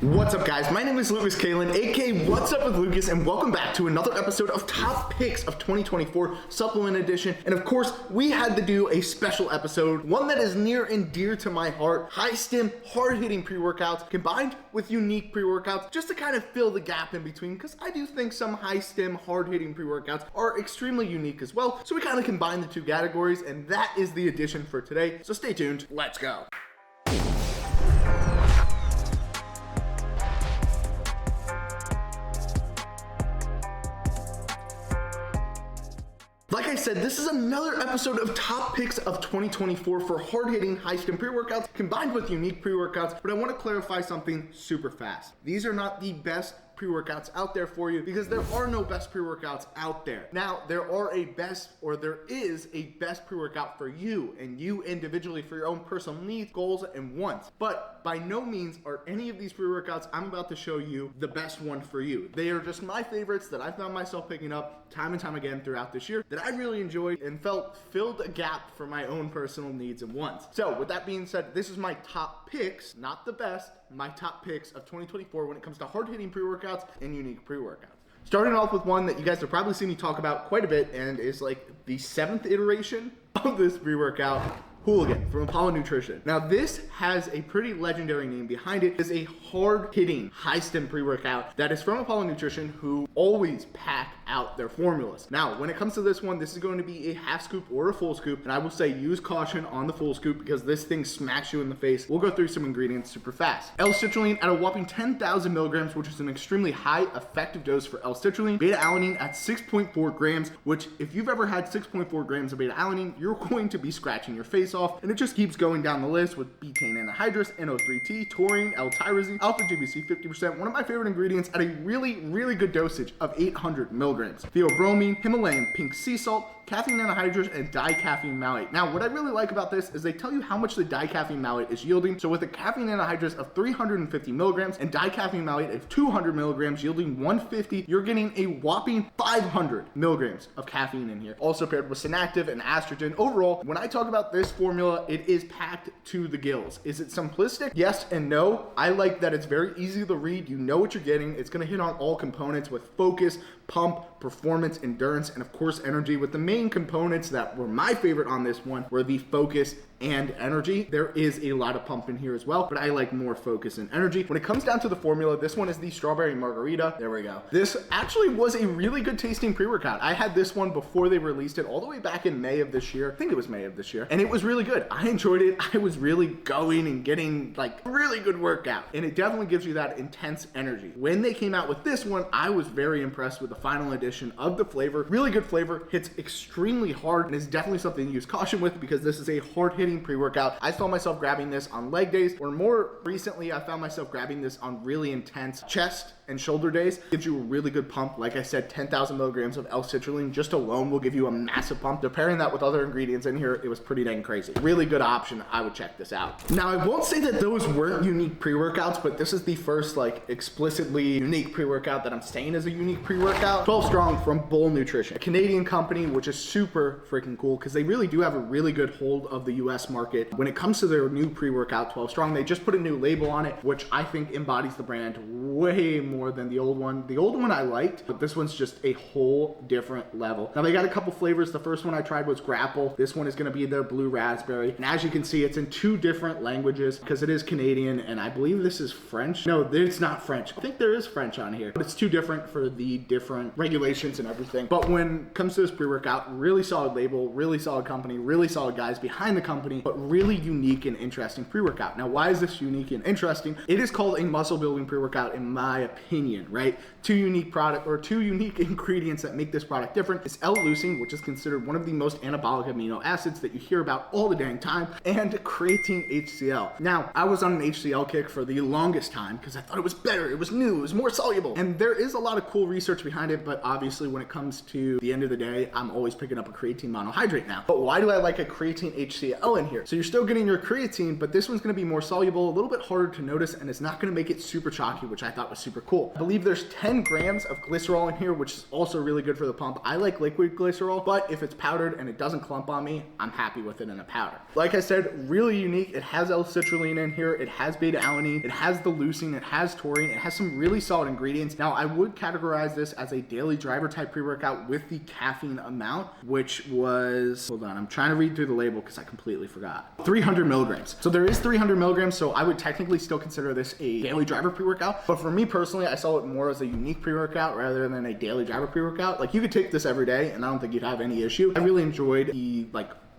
What's up guys, my name is Lucas Kalen, aka What's Up with Lucas, and welcome back to another episode of Top Picks of 2024 Supplement Edition. And of course, we had to do a special episode, one that is near and dear to my heart, high-stim, hard-hitting pre-workouts combined with unique pre-workouts, just to kind of fill the gap in between, because I do think some high-stim, hard-hitting pre-workouts are extremely unique as well. So we kind of combine the two categories, and that is the edition for today. So stay tuned, let's go. Like I said, this is another episode of Top Picks of 2024 for hard-hitting, high-stim pre-workouts combined with unique pre-workouts, but I want to clarify something super fast. These are not the best pre-workouts out there for you because there are no best pre-workouts out there. Now, there is a best pre-workout for you and you individually for your own personal needs, goals, and wants. But by no means are any of these pre-workouts I'm about to show you the best one for you. They are just my favorites that I found myself picking up time and time again throughout this year that I really enjoyed and felt filled a gap for my own personal needs and wants. So with that being said, this is my top picks, not the best, my top picks of 2024 when it comes to hard-hitting pre-workouts and unique pre-workouts. Starting off with one that you guys have probably seen me talk about quite a bit and is like the 7th iteration of this pre-workout, Hooligan from Apollo Nutrition. Now this has a pretty legendary name behind it. It's a hard-hitting, high-stim pre-workout that is from Apollo Nutrition, who always pack out their formulas. Now, when it comes to this one, this is going to be a half scoop or a full scoop, and I will say use caution on the full scoop because this thing smacks you in the face. We'll go through some ingredients super fast. L-citrulline at a whopping 10,000 milligrams, which is an extremely high effective dose for L-citrulline. Beta-alanine at 6.4 grams, which if you've ever had 6.4 grams of beta-alanine, you're going to be scratching your face off, and it just keeps going down the list with betaine anhydrous, NO3T, taurine, L-tyrosine, alpha-GBC 50%, one of my favorite ingredients at a really good dosage of 800 milligrams. Theobromine, Himalayan pink sea salt, caffeine anhydrous, and dicaffeine malate. Now, what I really like about this is they tell you how much the dicaffeine malate is yielding. So with a caffeine anhydrous of 350 milligrams and dicaffeine malate of 200 milligrams yielding 150, you're getting a whopping 500 milligrams of caffeine in here. Also paired with synactive and estrogen. Overall, when I talk about this formula, it is packed to the gills. Is it simplistic? Yes and no. I like that it's very easy to read. You know what you're getting. It's going to hit on all components with focus, pump, performance, endurance, and of course energy, with the main components that were my favorite on this one were the focus and energy. There is a lot of pump in here as well, but I like more focus and energy. When it comes down to the formula, this one is the strawberry margarita. There we go. This actually was a really good tasting pre-workout. I had this one before they released it all the way back in May of this year. I think it was May of this year, and it was really good. I enjoyed it. I was really going and getting like a really good workout, and it definitely gives you that intense energy. When they came out with this one, I was very impressed with the final edition of the flavor. Really good flavor, hits extremely hard, and is definitely something to use caution with because this is a hard-hitting pre-workout. I saw myself grabbing this on leg days, or more recently, I found myself grabbing this on really intense chest and shoulder days. Gives you a really good pump. Like I said, 10,000 milligrams of L-citrulline just alone will give you a massive pump. They're pairing that with other ingredients in here. It was pretty dang crazy. Really good option. I would check this out. Now, I won't say that those weren't unique pre-workouts, but this is the first like explicitly unique pre-workout that I'm saying is a unique pre-workout. 12 Strong from Bull Nutrition, a Canadian company, which is super freaking cool because they really do have a really good hold of the US market. When it comes to their new pre-workout 12 Strong, they just put a new label on it, which I think embodies the brand way more than the old one. The old one I liked, but this one's just a whole different level. Now they got a couple flavors. The first one I tried was Grapple. This one is going to be their blue raspberry. And as you can see, it's in 2 different languages because it is Canadian, and I believe this is French. No, it's not French. I think there is French on here, but it's 2 different for the different regulations and everything. But when it comes to this pre-workout, really solid label, really solid company, really solid guys behind the company, but really unique and interesting pre-workout. Now, why is this unique and interesting? It is called a muscle building pre-workout in my opinion, right? 2 unique ingredients that make this product different is L-leucine, which is considered one of the most anabolic amino acids that you hear about all the dang time, and creatine HCl. Now, I was on an HCl kick for the longest time because I thought it was better, it was new, it was more soluble, and there is a lot of cool research behind it, but obviously when it comes to the end of the day, I'm always picking up a creatine monohydrate now. But why do I like a creatine HCl in here? So you're still getting your creatine, but this one's gonna be more soluble, a little bit harder to notice, and it's not gonna make it super chalky, which I thought was super cool. I believe there's 10 grams of glycerol in here, which is also really good for the pump. I like liquid glycerol, but if it's powdered and it doesn't clump on me, I'm happy with it in a powder. Like I said, really unique. It has L-citrulline in here, it has beta-alanine, it has the leucine, it has taurine, it has some really solid ingredients. Now, I would categorize this as a daily driver type pre-workout with the caffeine amount, which was, hold on, I'm trying to read through the label because I completely forgot. 300 milligrams. So there is 300 milligrams, so I would technically still consider this a daily driver pre-workout. But for me personally, I saw it more as a unique pre-workout rather than a daily driver pre-workout. Like, you could take this every day and I don't think you'd have any issue. I really enjoyed the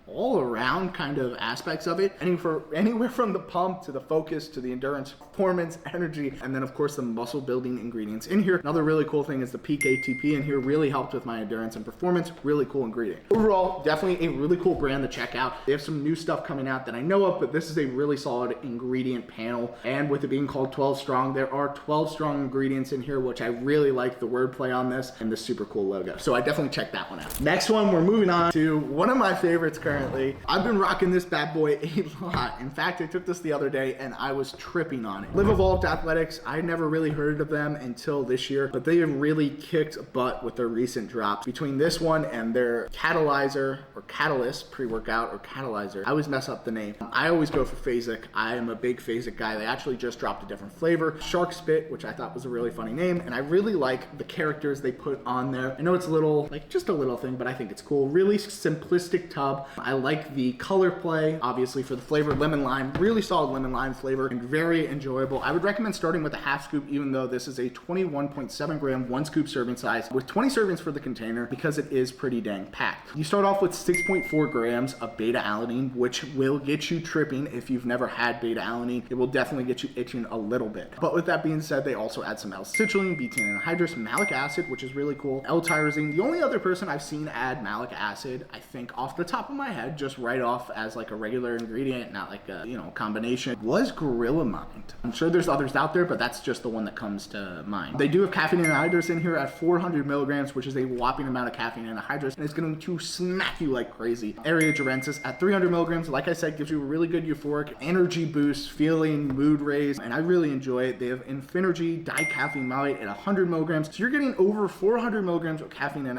all around kind of aspects of it, anywhere from the pump to the focus to the endurance, performance, energy, and then of course the muscle building ingredients in here. Another really cool thing is the peak ATP in here really helped with my endurance and performance. Really cool ingredient. Overall, definitely a really cool brand to check out. They have some new stuff coming out that I know of, but this is a really solid ingredient panel, and with it being called 12 strong, there are 12 strong ingredients in here, which I really like the wordplay on this and the super cool logo. So I definitely checked that one out. Next one, we're moving on to one of my favorites currently. I've been rocking this bad boy a lot. In fact, I took this the other day and I was tripping on it. Live Evolved Athletics, I never really heard of them until this year, but they have really kicked butt with their recent drops. Between this one and their Catalyzer or Catalyst pre-workout or Catalyzer, I always mess up the name. I always go for Phasic. I am a big Phasic guy. They actually just dropped a different flavor, Shark Spit, which I thought was a really funny name, and I really like the characters they put on there. I know it's a little, just a little thing, but I think it's cool. Really simplistic tub. I like the color play, obviously for the flavor, lemon lime, really solid lemon lime flavor and very enjoyable. I would recommend starting with a half scoop, even though this is a 21.7 gram 1 scoop serving size with 20 servings for the container, because it is pretty dang packed. You start off with 6.4 grams of beta-alanine, which will get you tripping if you've never had beta-alanine. It will definitely get you itching a little bit. But with that being said, they also add some L-citrulline, betaine anhydrous, malic acid, which is really cool, L-tyrosine. The only other person I've seen add malic acid, I think off the top of my head, just right off as like a regular ingredient, not like a, combination, was Gorilla Mind. I'm sure there's others out there, but that's just the one that comes to mind. They do have caffeine anhydrous in here at 400 milligrams, which is a whopping amount of caffeine anhydrous, and it's going to smack you like crazy. Area Gerensis at 300 milligrams, like I said, gives you a really good euphoric energy boost, feeling, mood raise, and I really enjoy it. They have Infinergy dicaffeine malate at 100 milligrams, so you're getting over 400 milligrams of caffeine in,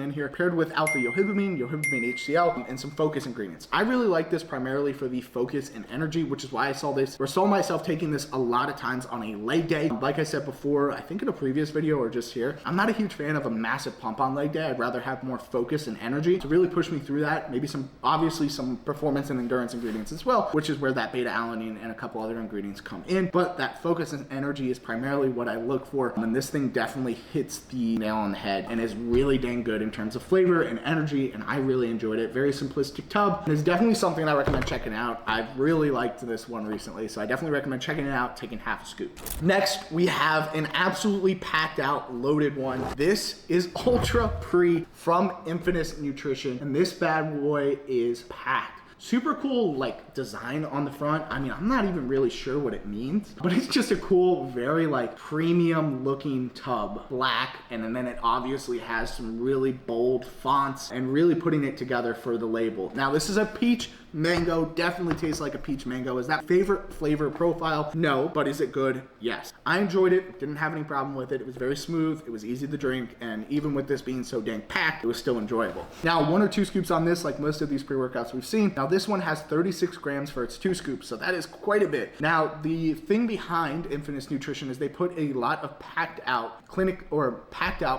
in here, paired with alpha yohibamine HCl, and some focus ingredients. I really like this primarily for the focus and energy, which is why I saw myself taking this a lot of times on a leg day. Like I said before, I think in a previous video or just here, I'm not a huge fan of a massive pump on leg day. I'd rather have more focus and energy to really push me through that. Maybe obviously some performance and endurance ingredients as well, which is where that beta-alanine and a couple other ingredients come in. But that focus and energy is primarily what I look for, and this thing definitely hits the nail on the head and is really dang good in terms of flavor and energy, and I really enjoyed it. Very simplistic tub, and it's definitely something I recommend checking out. I've really liked this one recently, so I definitely recommend checking it out, taking half a scoop. Next, we have an absolutely packed out, loaded one. This is Ultra Pre from Infinite Nutrition, and this bad boy is packed. Super cool design on the front. I mean, I'm not even really sure what it means, but it's just a cool, very premium looking tub, black, and then it obviously has some really bold fonts and really putting it together for the label. Now, this is a peach mango, definitely tastes like a peach mango. Is that favorite flavor profile? No, but is it good? Yes. I enjoyed it, didn't have any problem with it. It was very smooth, it was easy to drink, and even with this being so dang packed, it was still enjoyable. Now, 1 or 2 scoops on this, like most of these pre-workouts we've seen. Now, this one has 36 grams for its 2 scoops, so that is quite a bit. Now, the thing behind Infinite Nutrition is they put a lot of packed out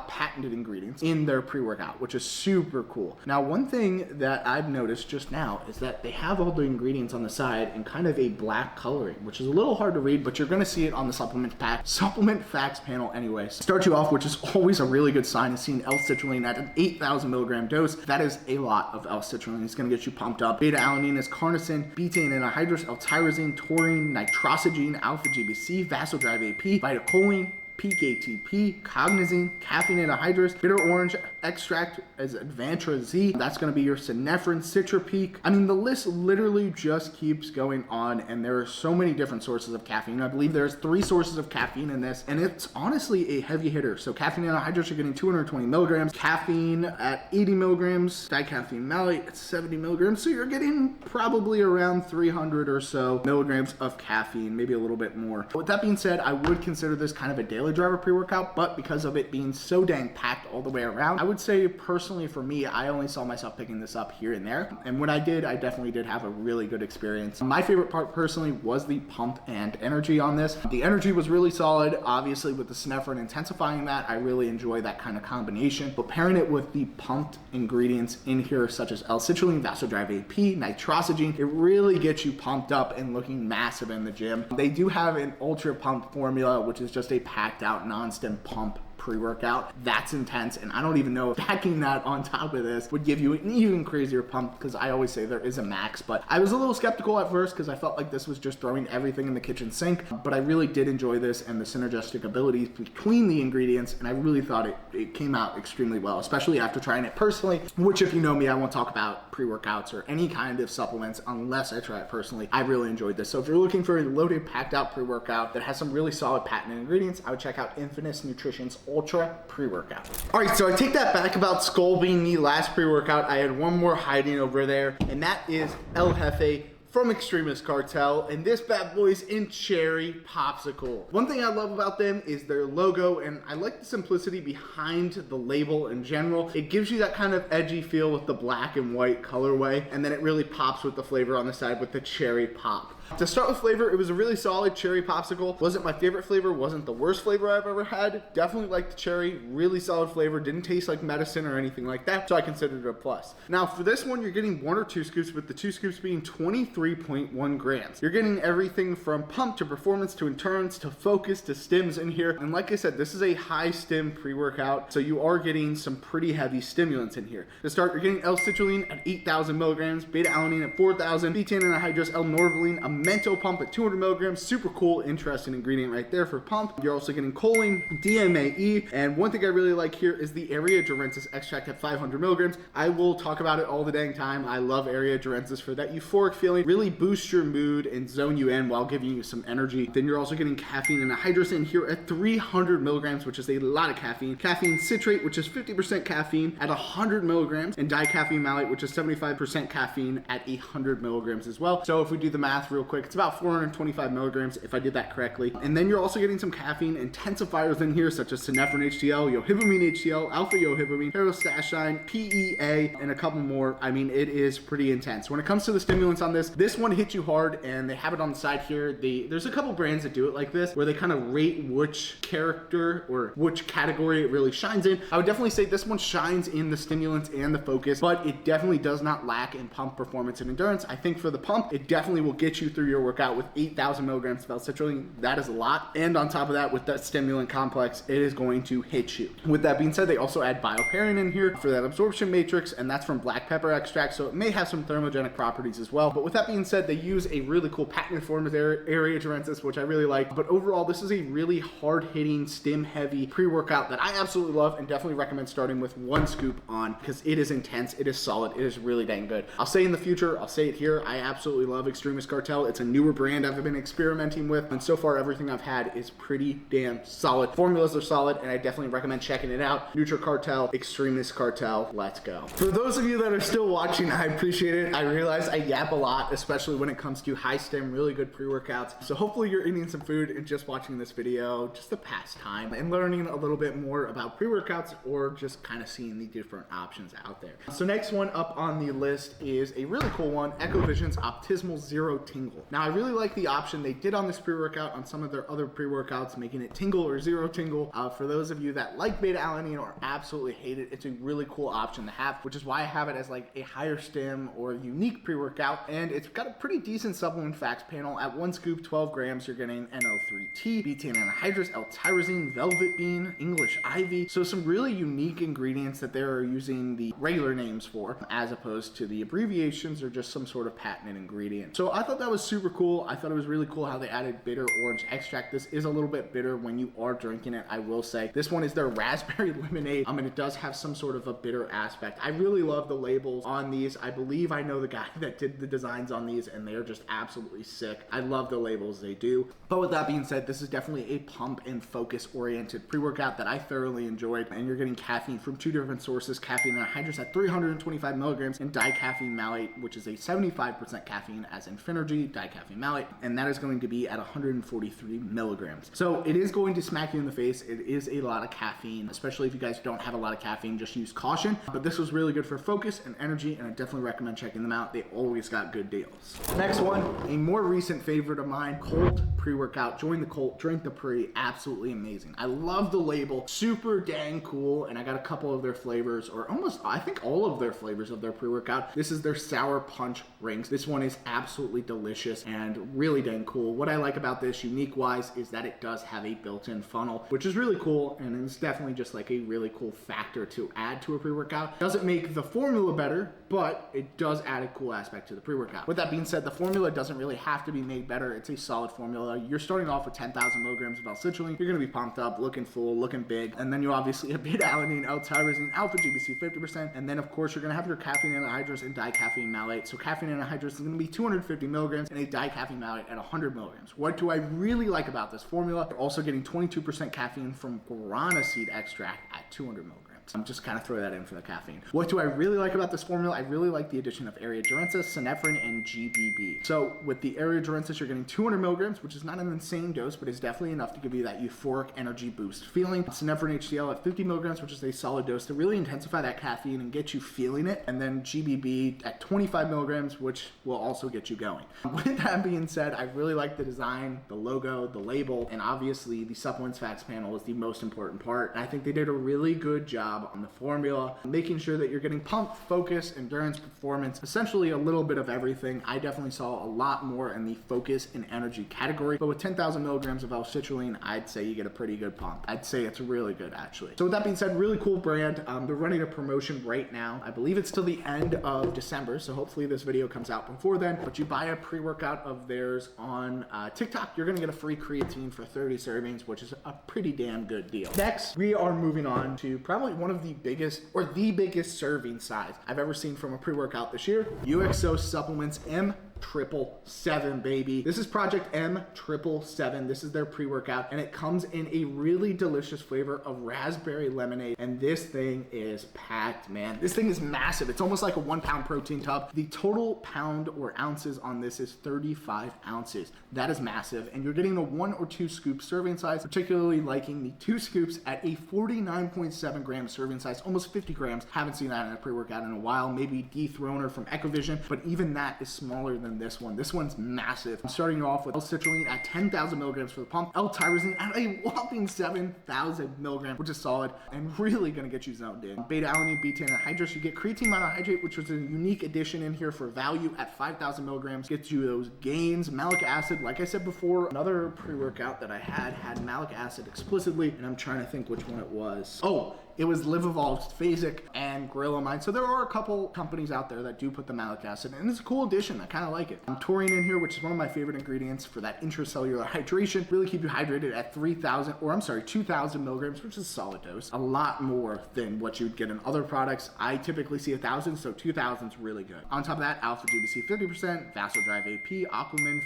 patented ingredients in their pre-workout, which is super cool. Now, one thing that I've noticed just now is that they have all the ingredients on the side in kind of a black coloring, which is a little hard to read, but you're going to see it on the supplement facts panel anyways. Start you off, which is always a really good sign, is seeing L-citrulline at an 8,000 milligram dose. That is a lot of L-citrulline. It's going to get you pumped up. Beta-alanine is carnosine, betaine anhydrous, L-tyrosine, taurine, nitrosogene, alpha-GBC, vasodrive AP, vitacholine, peak ATP, cognizine, caffeine anhydrous, bitter orange, extract is Advantra Z. That's going to be your Synephrine, Citrapeak. I mean, the list literally just keeps going on, and there are so many different sources of caffeine. I believe there's 3 sources of caffeine in this, and it's honestly a heavy hitter. So caffeine anhydrous, you're getting 220 milligrams, caffeine at 80 milligrams, dicaffeine malate at 70 milligrams. So you're getting probably around 300 or so milligrams of caffeine, maybe a little bit more. With that being said, I would consider this kind of a daily driver pre-workout, but because of it being so dang packed all the way around, I would say personally for me, I only saw myself picking this up here and there. And when I did, I definitely did have a really good experience. My favorite part personally was the pump and energy on this. The energy was really solid. Obviously with the Synephrine intensifying that, I really enjoy that kind of combination. But pairing it with the pumped ingredients in here, such as L-citrulline, Vasodrive AP, nitrosogene, it really gets you pumped up and looking massive in the gym. They do have an ultra pump formula, which is just a packed out non-stim pump pre-workout. That's intense, and I don't even know if packing that on top of this would give you an even crazier pump, because I always say there is a max, but I was a little skeptical at first because I felt like this was just throwing everything in the kitchen sink, but I really did enjoy this and the synergistic abilities between the ingredients, and I really thought it came out extremely well, especially after trying it personally, which if you know me, I won't talk about pre-workouts or any kind of supplements unless I try it personally. I really enjoyed this. So if you're looking for a loaded, packed out pre-workout that has some really solid patented ingredients, I would check out Infinite Nutrition's Ultra pre-workout. All right, so I take that back about Skull being the last pre-workout. I had one more hiding over there, and that is El Jefe from Xtremis Cartel, and this bad boy's in cherry popsicle. One thing I love about them is their logo, and I like the simplicity behind the label in general. It gives you that kind of edgy feel with the black and white colorway, and then it really pops with the flavor on the side with the cherry pop. To start with flavor, it was a really solid cherry popsicle. Wasn't my favorite flavor, wasn't the worst flavor I've ever had. Definitely liked the cherry, really solid flavor. Didn't taste like medicine or anything like that, so I considered it a plus. Now for this one, you're getting 1 or 2 scoops, with the 2 scoops being 23.1 grams. You're getting everything from pump to performance to endurance to focus to stims in here. And like I said, this is a high stim pre-workout, so you are getting some pretty heavy stimulants in here. To start, you're getting L-citrulline at 8,000 milligrams, beta-alanine at 4,000, betaine anhydrous L-norvaline, a Mento pump at 200 milligrams. Super cool, interesting ingredient right there for pump. You're also getting choline, DMAE, and one thing I really like here is the Area Durensis extract at 500 milligrams. I will talk about it all the dang time. I love Area Durensis for that euphoric feeling, really boosts your mood and zone you in while giving you some energy. Then you're also getting caffeine anhydrous in here at 300 milligrams, which is a lot of caffeine. Caffeine citrate, which is 50% caffeine at 100 milligrams, and dicaffeine malate, which is 75% caffeine at 100 milligrams as well. So if we do the math real quick, it's about 425 milligrams if I did that correctly. And then you're also getting some caffeine intensifiers in here, such as Synephrine HCl, yohibamine HCl, alpha yohibamine, perostashine, PEA, and a couple more. I mean, it is pretty intense. When it comes to the stimulants on this one hits you hard, and they have it on the side here. There's a couple brands that do it like this, where they kind of rate which character or which category it really shines in. I would definitely say this one shines in the stimulants and the focus, but it definitely does not lack in pump performance and endurance. I think for the pump, it definitely will get you through your workout with 8,000 milligrams of L-citrulline. That is a lot. And on top of that, with that stimulant complex, it is going to hit you. With that being said, they also add bioperine in here for that absorption matrix, and that's from black pepper extract, so it may have some thermogenic properties as well. But with that being said, they use a really cool patented form of Area Durensis, which I really like. But overall, this is a really hard-hitting, stim-heavy pre-workout that I absolutely love, and definitely recommend starting with 1 scoop on, because it is intense, it is solid, it is really dang good. I'll say in the future, I'll say it here, I absolutely love Xtremis Cartel. It's a newer brand I've been experimenting with, and so far everything I've had is pretty damn solid. Formulas are solid, and I definitely recommend checking it out. Cartel, Xtremis Cartel, let's go. For those of you that are still watching, I appreciate it. I realize I yap a lot, especially when it comes to high stim, really good pre-workouts. So hopefully you're eating some food and just watching this video, just a pastime, and learning a little bit more about pre-workouts, or just kind of seeing the different options out there. So next one up on the list is a really cool one, EkkoVision's Optismal Zero Tingle. Now I really like the option they did on this pre-workout on some of their other pre-workouts, making it Tingle or Zero Tingle. For those of you that like beta-alanine or absolutely hate it, it's a really cool option to have, which is why I have it as like a higher stim or unique pre-workout. And it's got a pretty decent supplement facts panel. At 1 scoop, 12 grams, you're getting NO3T, betaine anhydrous, L-tyrosine, velvet bean, English ivy. So some really unique ingredients that they're using the regular names for, as opposed to the abbreviations or just some sort of patented ingredient. So I thought that was was super cool. I thought it was really cool how they added bitter orange extract. This is a little bit bitter when you are drinking it, I will say. This one is their raspberry lemonade, and it does have some sort of a bitter aspect. I really love the labels on these. I believe I know the guy that did the designs on these, and they are just absolutely sick. I love the labels they do. But with that being said, this is definitely a pump and focus oriented pre-workout that I thoroughly enjoyed, and you're getting caffeine from two different sources, caffeine anhydrous at 325 milligrams and dicaffeine malate, which is a 75% caffeine as in Finergy, dicaffeine malate, and that is going to be at 143 milligrams. So it is going to smack you in the face. It is a lot of caffeine, especially if you guys don't have a lot of caffeine, just use caution. But this was really good for focus and energy, and I definitely recommend checking them out. They always got good deals. Next one, a more recent favorite of mine, Kult pre-workout. Join the Kult, drink the pre, absolutely amazing. I love the label, super dang cool, and I got a couple of their flavors, or almost, I think all of their flavors of their pre-workout. This is their sour punch rings. This one is absolutely delicious and really dang cool. What I like about this, unique wise, is that it does have a built-in funnel, which is really cool, and it's definitely just like a really cool factor to add to a pre-workout. Doesn't make the formula better, but it does add a cool aspect to the pre-workout. With that being said, the formula doesn't really have to be made better. It's a solid formula. You're starting off with 10,000 milligrams of L-citrulline. You're gonna be pumped up, looking full, looking big, and then you obviously have beta-alanine, L-tyrosine, alpha-GBC 50%, and then of course you're gonna have your caffeine anhydrous and dicaffeine malate. So caffeine anhydrous is gonna be 250 milligrams and a dicaffeine malate at 100 milligrams. What do I really like about this formula? You're also getting 22% caffeine from guarana seed extract at 200 milligrams. I'm just kind of throw that in for the caffeine. What do I really like about this formula? I really like the addition of ariogerensis, synephrine, and GBB. So with the ariogerensis, you're getting 200 milligrams, which is not an insane dose, but is definitely enough to give you that euphoric energy boost feeling. Synephrine HCl at 50 milligrams, which is a solid dose to really intensify that caffeine and get you feeling it. And then GBB at 25 milligrams, which will also get you going. With that being said, I really like the design, the logo, the label, and obviously the supplements facts panel is the most important part. And I think they did a really good job on the formula, making sure that you're getting pump, focus, endurance, performance, essentially a little bit of everything. I definitely saw a lot more in the focus and energy category, but with 10,000 milligrams of L-citrulline, I'd say you get a pretty good pump. I'd say it's really good actually. So with that being said, really cool brand. They're running a promotion right now. I believe it's till the end of December, so hopefully this video comes out before then, but you buy a pre-workout of theirs on TikTok, you're gonna get a free creatine for 30 servings, which is a pretty damn good deal. Next, we are moving on to probably one of the biggest, or the biggest serving size I've ever seen from a pre-workout this year. UXO Supplements M777, baby. This is Project M777. This is their pre-workout, and it comes in a really delicious flavor of raspberry lemonade, and this thing is packed, man. This thing is massive. It's almost like a 1 pound protein tub. The total pound or ounces on this is 35 ounces. That is massive, and you're getting a 1 or 2 scoop serving size, particularly liking the 2 scoops at a 49.7 gram serving size, almost 50 grams. Haven't seen that in a pre-workout in a while. Maybe Dethroner from EkkoVision, but even that is smaller than this one. This one's massive. I'm starting off with L-citrulline at 10,000 milligrams for the pump, L-tyrosine at a whopping 7,000 milligrams, which is solid and really gonna get you zoned in. Beta-alanine, beta anhydrous, you get creatine monohydrate, which was a unique addition in here for value at 5,000 milligrams, gets you those gains. Malic acid, like I said before, another pre-workout that I had malic acid explicitly, and I'm trying to think which one it was. Oh, it was Live Evolved's Phasic and Gorilla Mind. So there are a couple companies out there that do put the malic acid, and it's a cool addition. I kind of like it. Taurine in here, which is one of my favorite ingredients for that intracellular hydration. Really keep you hydrated at 2,000 milligrams, which is a solid dose. A lot more than what you'd get in other products. I typically see 1,000, so 2,000 is really good. On top of that, alpha GBC 50%, Vasodrive AP, Aquamin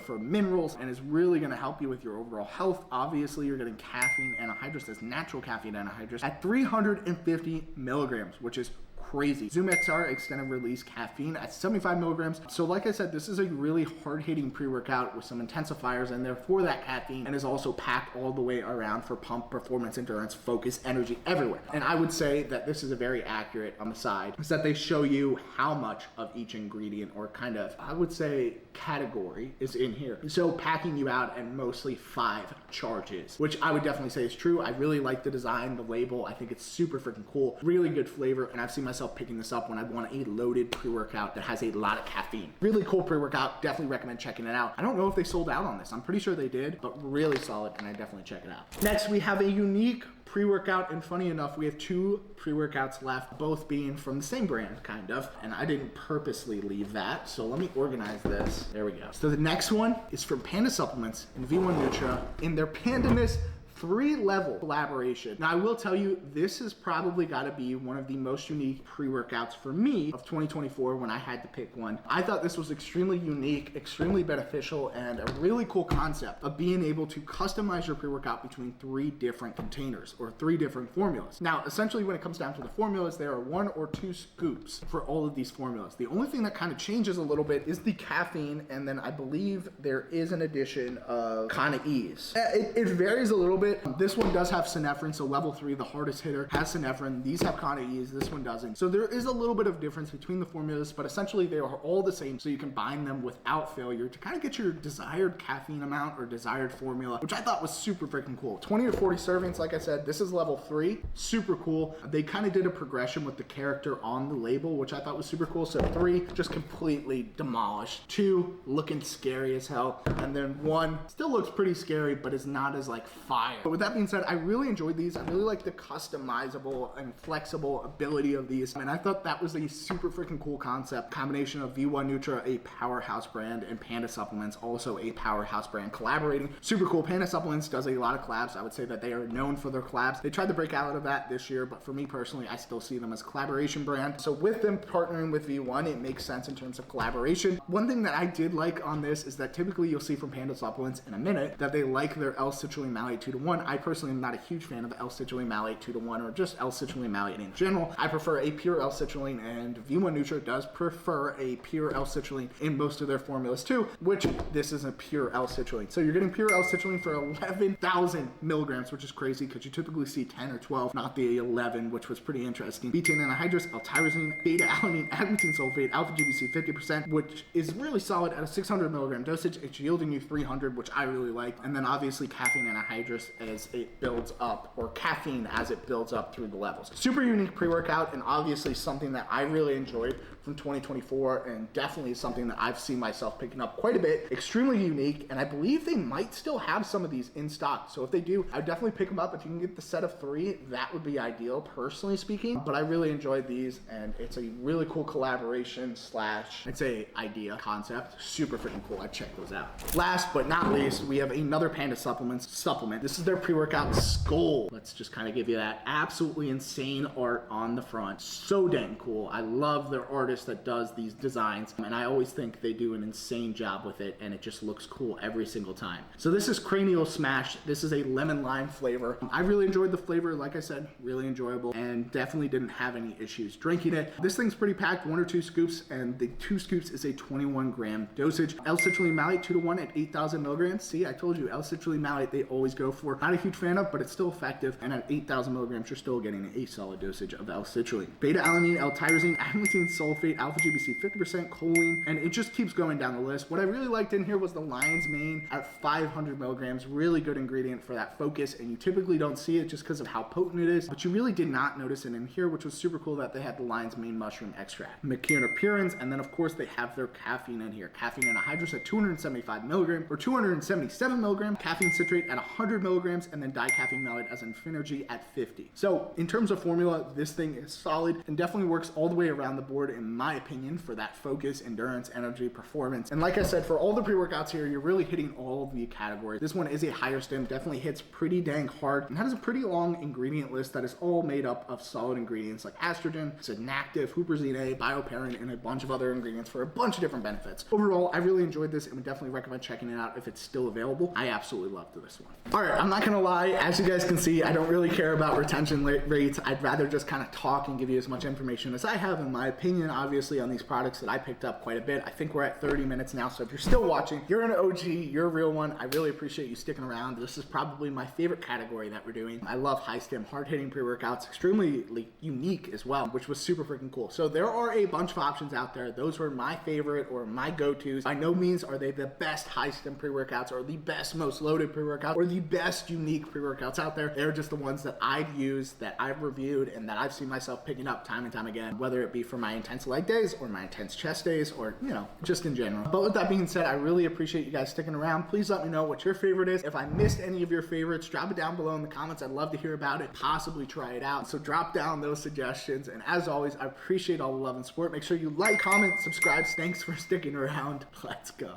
for minerals, and is really going to help you with your overall health. Obviously, you're getting caffeine anhydrous, that's natural caffeine anhydrous at 350 milligrams, which is crazy. Zoom XR extended release caffeine at 75 milligrams. So like I said, this is a really hard-hitting pre-workout with some intensifiers in there for that caffeine, and is also packed all the way around for pump, performance, endurance, focus, energy, everywhere. And I would say that this is a very accurate on the side, is that they show you how much of each ingredient, or kind of, I would say, category is in here. So packing you out at mostly 5 charges, which I would definitely say is true. I really like the design, the label. I think it's super freaking cool. Really good flavor, and I've seen myself myself picking this up when I want a loaded pre-workout that has a lot of caffeine. Really cool pre-workout, definitely recommend checking it out. I don't know if they sold out on this. I'm pretty sure they did, but really solid, and I definitely check it out. Next, we have a unique pre-workout, and funny enough, we have 2 pre-workouts left, both being from the same brand, kind of, and I didn't purposely leave that, so let me organize this. There we go. So the next one is from Panda Supplements and V1 Nutra in their Pandaness 3-level collaboration. Now I will tell you, this has probably got to be one of the most unique pre-workouts for me of 2024 when I had to pick one. I thought this was extremely unique, extremely beneficial, and a really cool concept of being able to customize your pre-workout between 3 different containers or 3 different formulas. Now, essentially when it comes down to the formulas, there are 1 or 2 scoops for all of these formulas. The only thing that kind of changes a little bit is the caffeine, and then I believe there is an addition of Kana Ease. It varies a little bit. This one does have synephrine, so level 3, the hardest hitter, has synephrine. These have Kana Ease, this one doesn't. So there is a little bit of difference between the formulas, but essentially they are all the same, so you can bind them without failure to kind of get your desired caffeine amount or desired formula, which I thought was super freaking cool. 20 to 40 servings, like I said, this is level 3, super cool. They kind of did a progression with the character on the label, which I thought was super cool. So 3, just completely demolished. 2, looking scary as hell. And then 1, still looks pretty scary, but is not as like fire. But with that being said, I really enjoyed these. I really like the customizable and flexible ability of these. And I thought that was a super freaking cool concept. Combination of V1 Nutra, a powerhouse brand, and Panda Supplements, also a powerhouse brand, collaborating. Super cool. Panda Supplements does a lot of collabs. I would say that they are known for their collabs. They tried to break out of that this year, but for me personally, I still see them as a collaboration brand. So with them partnering with V1, it makes sense in terms of collaboration. One thing that I did like on this is that typically you'll see from Panda Supplements in a minute that they like their L-citrulline malate 2-to-1. I personally am not a huge fan of L-citrulline malate 2-to-1 or just L-citrulline malate in general. I prefer a pure L-citrulline, and V1 Nutra does prefer a pure L-citrulline in most of their formulas too, which this is a pure L-citrulline. So you're getting pure L-citrulline for 11,000 milligrams, which is crazy because you typically see 10 or 12, not the 11, which was pretty interesting. Betaine anhydrous, L-tyrosine, beta-alanine, adamantine sulfate, alpha-GBC 50%, which is really solid at a 600 milligram dosage. It's yielding you 300, which I really like. And then obviously caffeine anhydrous as it builds up, or caffeine as it builds up through the levels. Super unique pre-workout, and obviously something that I really enjoyed from 2024, and definitely something that I've seen myself picking up quite a bit. Extremely unique, and I believe they might still have some of these in stock. So if they do, I'd definitely pick them up. If you can get the set of 3, that would be ideal, personally speaking. But I really enjoyed these, and it's a really cool collaboration slash, I'd say, idea, concept. Super freaking cool. I'd check those out. Last but not least, we have another Panda supplement. This is their pre-workout Skull. Let's just kind of give you that absolutely insane art on the front. So dang cool. I love their artist that does these designs, and I always think they do an insane job with it, and it just looks cool every single time. So this is Cranial Smash. This is a lemon lime flavor. I really enjoyed the flavor. Like I said, really enjoyable, and definitely didn't have any issues drinking it. This thing's pretty packed, 1 or 2 scoops, and the 2 scoops is a 21 gram dosage. L-citrulline malate 2-to-1 at 8,000 milligrams. See, I told you, L-citrulline malate they always go for. Not a huge fan of, but it's still effective, and at 8,000 milligrams, you're still getting a solid dosage of L-citrulline. Beta-alanine, L-tyrosine, adamantine sulfate, alpha-GBC 50%, choline, and it just keeps going down the list. What I really liked in here was the lion's mane at 500 milligrams. Really good ingredient for that focus, and you typically don't see it just because of how potent it is, but you really did not notice it in here, which was super cool that they had the lion's mane mushroom extract. Purines, and then of course they have their caffeine in here. Caffeine anhydrous at 275 milligrams or 277 milligrams, caffeine citrate at 100 milligrams, and then dicaffeine malate as Infinergy at 50. So in terms of formula, this thing is solid and definitely works all the way around the board, in my opinion, for that focus, endurance, energy, performance. And like I said, for all the pre-workouts here, you're really hitting all of the categories. This one is a higher stim, definitely hits pretty dang hard, and has a pretty long ingredient list that is all made up of solid ingredients like estrogen, synactive, huperzine A, bioperin, and a bunch of other ingredients for a bunch of different benefits. Overall, I really enjoyed this and would definitely recommend checking it out if it's still available. I absolutely loved this one. All right, I'm not gonna lie, as you guys can see, I don't really care about retention rates. I'd rather just kind of talk and give you as much information as I have in my opinion. obviously, on these products that I picked up quite a bit. I think we're at 30 minutes now, so if you're still watching, you're an OG, you're a real one. I really appreciate you sticking around. This is probably my favorite category that we're doing. I love high-stim, hard-hitting pre-workouts, extremely unique as well, which was super freaking cool. So there are a bunch of options out there. Those were my favorite or my go-tos. By no means are they the best high-stim pre-workouts or the best, most loaded pre-workouts or the best unique pre-workouts out there. They're just the ones that I've used, that I've reviewed, and that I've seen myself picking up time and time again, whether it be for my intense leg days or my intense chest days or, you know, just in general. But with that being said, I really appreciate you guys sticking around. Please let me know what your favorite is. If I missed any of your favorites, drop it down below in the comments. I'd love to hear about it, possibly try it out. So drop down those suggestions. And as always, I appreciate all the love and support. Make sure you like, comment, subscribe. Thanks for sticking around. Let's go.